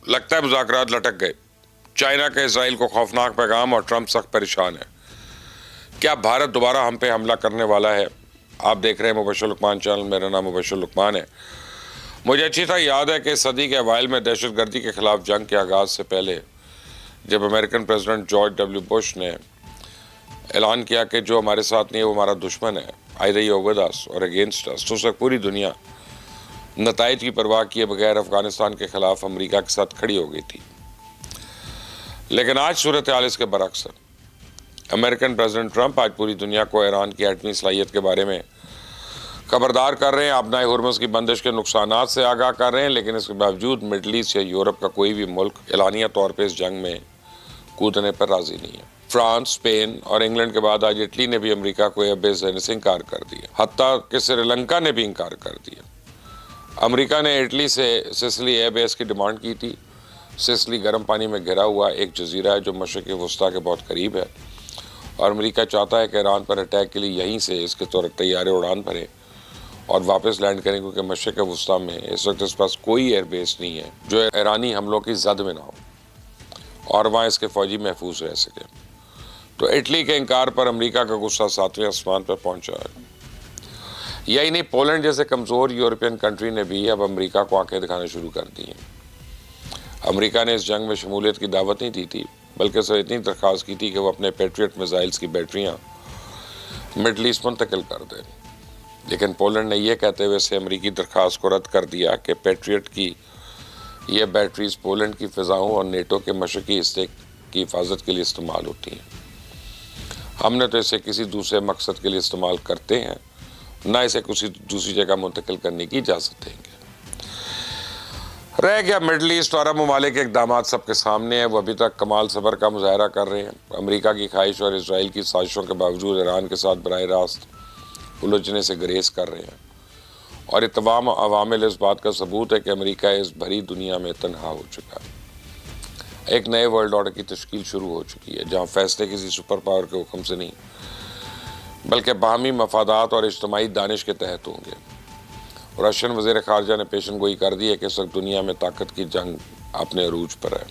लगता है मुज़ाकरात लटक गए। चाइना का इसराइल को खौफनाक पैगाम और ट्रंप सख्त परेशान है। क्या भारत दोबारा हम पे हमला करने वाला है? आप देख रहे हैं मुबश्शिर लुकमान चैनल। मेरा नाम मुबश्शिर लुकमान है। मुझे अच्छी तरह याद है कि सदी के अवाइल में दहशतगर्दी के खिलाफ जंग के आगाज़ से पहले जब American president George W Bush ने ऐलान किया कि जो हमारे साथ नहीं है वो हमारा दुश्मन है, either you are with us or against अस, तो उस वक्त पूरी दुनिया नताइज की परवाह किए बगैर अफगानिस्तान के खिलाफ अमेरिका के साथ खड़ी हो गई थी। लेकिन आज सूरत हाल इसके बरक्स है। अमेरिकन प्रेसिडेंट ट्रंप आज पूरी दुनिया को ईरान की एटमी सलाहियत के बारे में खबरदार कर रहे हैं, अपनाए हुर्मुज़ की बंदिश के नुकसानात से आगाह कर रहे हैं, लेकिन इसके बावजूद मिडल ईस्ट या यूरोप का कोई भी मुल्क एलानिया तौर पर इस जंग में कूदने पर राजी नहीं है। फ्रांस, स्पेन और इंग्लैंड के बाद आज इटली ने भी अमेरिका को एयरबेस देने से इनकार कर दिया। हत्ता कि श्रीलंका ने भी इनकार कर दिया। अमेरिका ने इटली से सिसिली एयरबेस की डिमांड की थी। सिसिली गर्म पानी में घिरा हुआ एक जजीरा है जो मशरिक़ वस्ता के बहुत करीब है, और अमेरिका चाहता है कि ईरान पर अटैक के लिए यहीं से इसके तैयारे उड़ान भरें और वापस लैंड करें, क्योंकि मशरिक़ वस्ता में इस वक्त इसके पास कोई एयरबेस नहीं है जो ईरानी हमलों की जद में ना हो और वहाँ इसके फौजी महफूज रह सके। तो इटली के इनकार पर अमेरिका का गुस्सा 7वें आसमान पर पहुंचा है। यही नहीं, पोलैंड जैसे कमज़ोर यूरोपियन कंट्री ने भी अब अमेरिका को आंखें दिखाना शुरू कर दी हैं। अमेरिका ने इस जंग में शमूलियत की दावत नहीं दी थी, बल्कि उसे इतनी दरख्वास्त की थी कि वो अपने पेट्रियट मिसाइल्स की बैटरियाँ मिडल ईस्ट मुंतकिल कर दें। लेकिन पोलैंड ने यह कहते हुए इसे अमेरिकी दरख्वास्त को रद्द कर दिया कि पेट्रियट की ये बैटरीज पोलैंड की फ़िज़ाओं और नेटो के मशरक़ी हिस्से की हिफाजत के लिए इस्तेमाल होती हैं। हमने तो इसे किसी दूसरे मकसद के लिए इस्तेमाल करते हैं, ना इसे किसी दूसरी जगह मुंतकिल करने की इजाज़त देंगे। रह गया मिडल ईस्ट और अरब ममालिक के इक़दामात सबके सामने है। वो अभी तक कमाल सब्र का मुज़ाहरा कर रहे हैं। अमेरिका की ख्वाहिश और इसराइल की साजिशों के बावजूद ईरान के साथ बराह रास्त उलझने से गुरेज कर रहे हैं, और ये तमाम अवामिल इस बात का सबूत है कि अमेरिका इस भरी दुनिया में तन्हा हो चुका है। एक नए वर्ल्ड ऑर्डर की तश्कील शुरू हो चुकी है, जहाँ फैसले किसी सुपर पावर के हुक्म से नहीं बल्कि बाहमी मफादात और इज्तिमाई दानिश के तहत होंगे। रशियन वज़ीर ख़ारजा ने पेशन गोई कर दी है कि इस वक्त दुनिया में ताकत की जंग अपने अरूज पर है,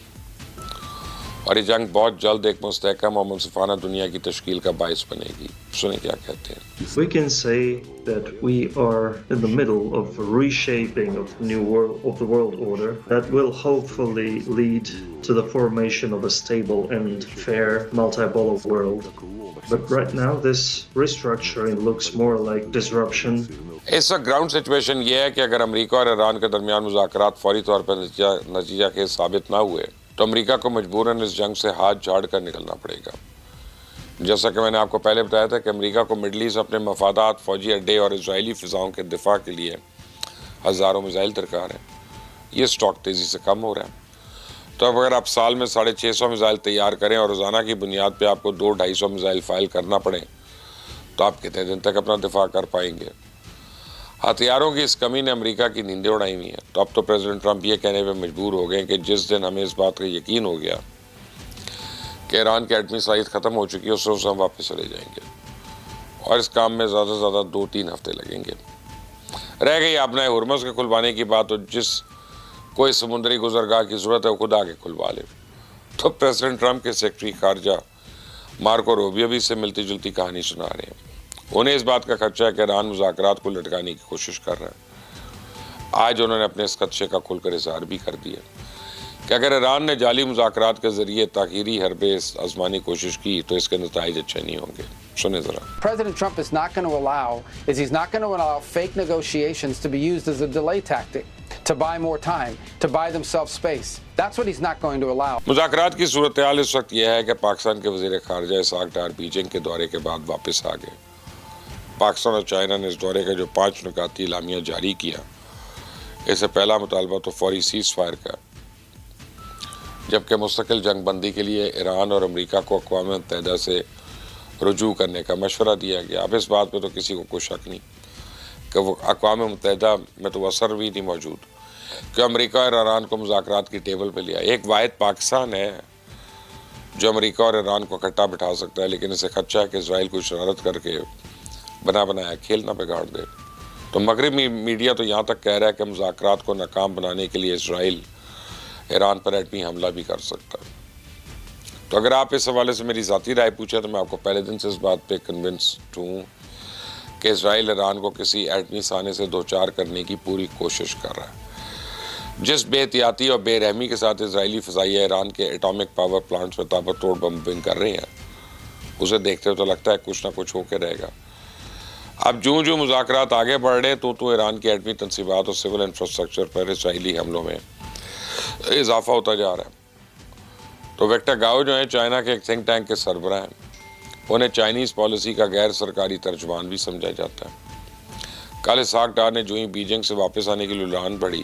और ये जंग बहुत जल्द एक मुस्तहकम और मुनसिफाना दुनिया की तश्कील का बाइस बनेगी। सुने क्या कहते हैं। We can say that we are in the middle of a reshaping of the world order that will hopefully lead to the formation of a stable and fair multipolar world. But right now this restructuring looks more like disruption. इस वक्त ground situation ये है कि अगर America और Iran के दरमियान मुज़ाकरात फौरी तौर पर नतीजा के साबित ना हुए तो अमेरिका को मजबूरन इस जंग से हाथ झाड़ कर निकलना पड़ेगा। जैसा कि मैंने आपको पहले बताया था कि अमेरिका को मिडल ईस्ट अपने मफादात, फौजी अड्डे और इजरायली फ़िज़ाओं के दिफा के लिए हज़ारों मिसाइल दरकार हैं। ये स्टॉक तेज़ी से कम हो रहा है। तो अब अगर आप साल में 650 मिसाइल तैयार करें और रोज़ाना की बुनियाद पर आपको 200-250 मिसाइल फाइल करना पड़े, तो आप कितने दिन तक अपना दिफा कर पाएंगे? हथियारों की इस कमी ने अमेरिका की नींदें उड़ाई हुई हैं। तो अब तो प्रेसिडेंट ट्रंप ये कहने पर मजबूर हो गए कि जिस दिन हमें इस बात का यकीन हो गया कि ईरान की एटमी सलाहियत ख़त्म हो चुकी है, उस रोज़ हम वापस चले जाएंगे, और इस काम में ज़्यादा से ज़्यादा 2-3 हफ्ते लगेंगे। रह गई अपने हुर्मुज़ के खुलवाने की बात, तो जिस कोई समुद्री गुजरगाह की ज़रूरत है वो खुद आके खुलवा ले। तो प्रेसिडेंट ट्रंप के सेक्रेटरी खारजा मार्को रूबियो भी इससे मिलती जुलती कहानी सुना रहे हैं। उन्हें इस बात का खदशा है कि ईरान मुज़ाकरात को लटकाने की कोशिश कर रहा है। आज उन्होंने अपने इस खदशे का खुलकर इज़हार भी कर दिया कि अगर ईरान ने जाली मुज़ाकरात के ज़रिए ताख़ीरी हरबे आज़माने की कोशिश की तो इसके नतीजे अच्छे नहीं होंगे। सुने ज़रा। President Trump is not going to allow fake negotiations to be used as a delay tactic, to buy more time, to buy themselves space. That's what he's not going to allow. मुज़ाकरात की सूरत हाल इस वक्त यह है कि पाकिस्तान के वज़ीर ख़ारजा इसहाक़ डार Beijing के दौरे के बाद वापस आ गए। पाकिस्तान और चाइना ने इस दौरे का जो 5 नुकाती इलामिया जारी किया, इससे पहला मुतालबा तो फौरी सीज़ फायर का, जबकि मुस्तकिल जंग बंदी के लिए ईरान और अमेरिका को अक़वाम मुत्तहिदा से रुजू करने का मशवरा दिया गया। अब इस बात पे तो किसी को कोई शक नहीं कि वो अक़वाम मुत्तहिदा में तो असर भी नहीं मौजूद कि अमेरिका और ईरान को मुज़ाकरात की टेबल पे लिया। एक वाहिद पाकिस्तान है जो अमेरिका और ईरान को इकट्ठा बिठा सकता है, लेकिन इसे खदशा है कि इसराइल को शरारत करके बना बनाया खेल ना बिगाड़ दे। तो मगरबी मीडिया तो यहाँ तक कह रहा है कि मुज़ाकरात को नाकाम बनाने के लिए इसराइल ایران پر ایٹمی حملہ بھی کر سکتا ہے. تو اگر آپ اس حوالے سے میری ذاتی رائے پوچھیں تو میں آپ کو پہلے دن سے اس بات پہ کنونسڈ ہوں کہ اسرائیل ایران کو کسی ایٹمی سانے سے دوچار کرنے کی پوری کوشش کر رہا ہے. جس بے احتیاطی اور بے رحمی کے ساتھ اسرائیلی فضائیہ ایران کے ایٹامک پاور پلانٹس میں تابع توڑ بمبنگ کر رہے ہیں، اسے دیکھتے تو لگتا ہے کچھ نہ کچھ ہو کے رہے گا. اب جو مذاکرات آگے بڑھ رہے ہیں تو ایران کی ایٹمی تنصیبات اور سول انفراسٹرکچر پر اسرائیلی حملوں میں اضافہ ہوتا جا رہا ہے. تو ویکٹر گاؤ جو ہیں چائنا کے ایک تھنک ٹینک کے سربراہ ہیں، انہیں چائنیز پالیسی کا غیر سرکاری ترجمان بھی سمجھا جاتا ہے. کل اسحاق ڈار نے جو ہی بیجنگ سے واپس آنے کی اعلان بڑھی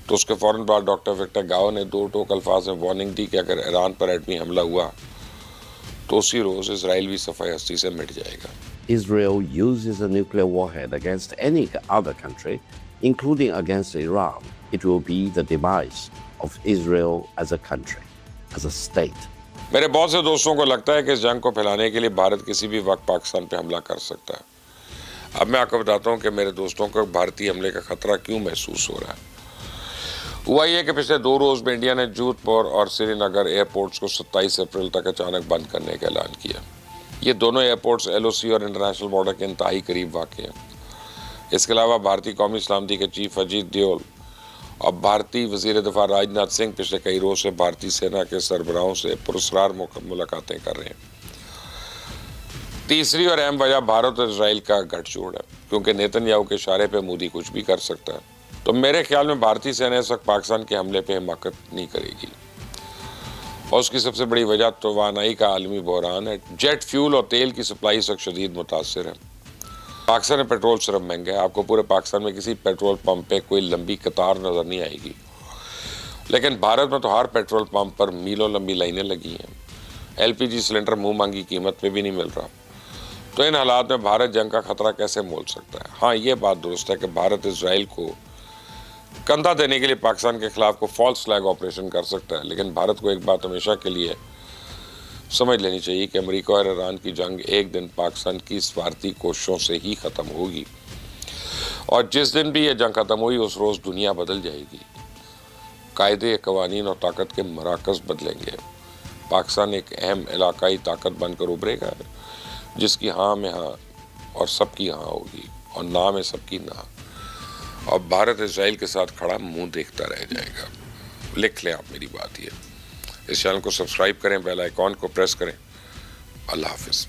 تو اس کے فوراً بعد ڈاکٹر ویکٹر گاؤ نے دو ٹوک الفاظ میں وارننگ دی کہ اگر ایران پر ایٹمی حملہ ہوا تو اسی روز اسرائیل بھی صفحہ ہستی سے مٹ جائے گا. Israel uses a nuclear warhead against any other country, including against Iran, it will be the demise of Israel as a country, as a state. میرے بہت سے دوستوں کو لگتا ہے کہ اس جنگ کو پھیلانے کے لیے بھارت کسی بھی وقت پاکستان پہ حملہ کر سکتا ہے. اب میں آپ کو بتاتا ہوں کہ میرے دوستوں کو بھارتی حملے کا خطرہ کیوں محسوس ہو رہا ہے. ہوا یہ کہ پچھلے 2 روز میں انڈیا نے جودھ پور اور سری نگر ایئرپورٹس کو 27 اپریل تک اچانک بند کرنے کا اعلان کیا. یہ دونوں ایئرپورٹس LOC اور انٹرنیشنل بارڈر کے انتہائی قریب واقع ہیں. اس کے علاوہ بھارتی قومی سلامتی کے چیف اجیت ڈیول اور بھارتی وزیر دفاع راج ناتھ سنگھ پچھلے کئی روز سے بھارتی سینا کے سربراہوں سے پراسرار ملاقاتیں کر رہے ہیں. تیسری اور اہم وجہ بھارت اور اسرائیل کا گٹھ جوڑ ہے، کیونکہ نیتن یاہو کے اشارے پہ مودی کچھ بھی کر سکتا ہے. تو میرے خیال میں بھارتی سینا اس وقت پاکستان کے حملے پہ حماقت نہیں کرے گی، اور اس کی سب سے بڑی وجہ توانائی کا عالمی بحران ہے. جیٹ فیول اور تیل کی سپلائی اس وقت شدید متاثر ہے. پاکستان میں پیٹرول صرف مہنگا ہے، آپ کو پورے پاکستان میں کسی پیٹرول پمپ پہ کوئی لمبی قطار نظر نہیں آئے گی، لیکن بھارت میں تو ہر پیٹرول پمپ پر میلوں لمبی لائنیں لگی ہیں. LPG سلنڈر منہ مانگی قیمت پہ بھی نہیں مل رہا. تو ان حالات میں بھارت جنگ کا خطرہ کیسے مول سکتا ہے؟ ہاں، یہ بات درست ہے کہ بھارت اسرائیل کو کندھا دینے کے لیے پاکستان کے خلاف کو فالس فلیگ آپریشن کر سکتا ہے، لیکن بھارت کو ایک بات ہمیشہ کے لیے سمجھ لینی چاہیے کہ امریکہ اور ایران کی جنگ ایک دن پاکستان کی سفارتی کوششوں سے ہی ختم ہوگی، اور جس دن بھی یہ جنگ ختم ہوئی اس روز دنیا بدل جائے گی. قاعدے، قوانین اور طاقت کے مراکز بدلیں گے. پاکستان ایک اہم علاقائی طاقت بن کر ابھرے گا، جس کی ہاں میں ہاں اور سب کی ہاں ہوگی اور نہ میں سب کی نہ. اور بھارت اسرائیل کے ساتھ کھڑا منہ دیکھتا رہ جائے گا. لکھ لیں آپ میری بات یہ. اس چینل کو سبسکرائب کریں، بیل آئیکن کو پریس کریں. اللہ حافظ.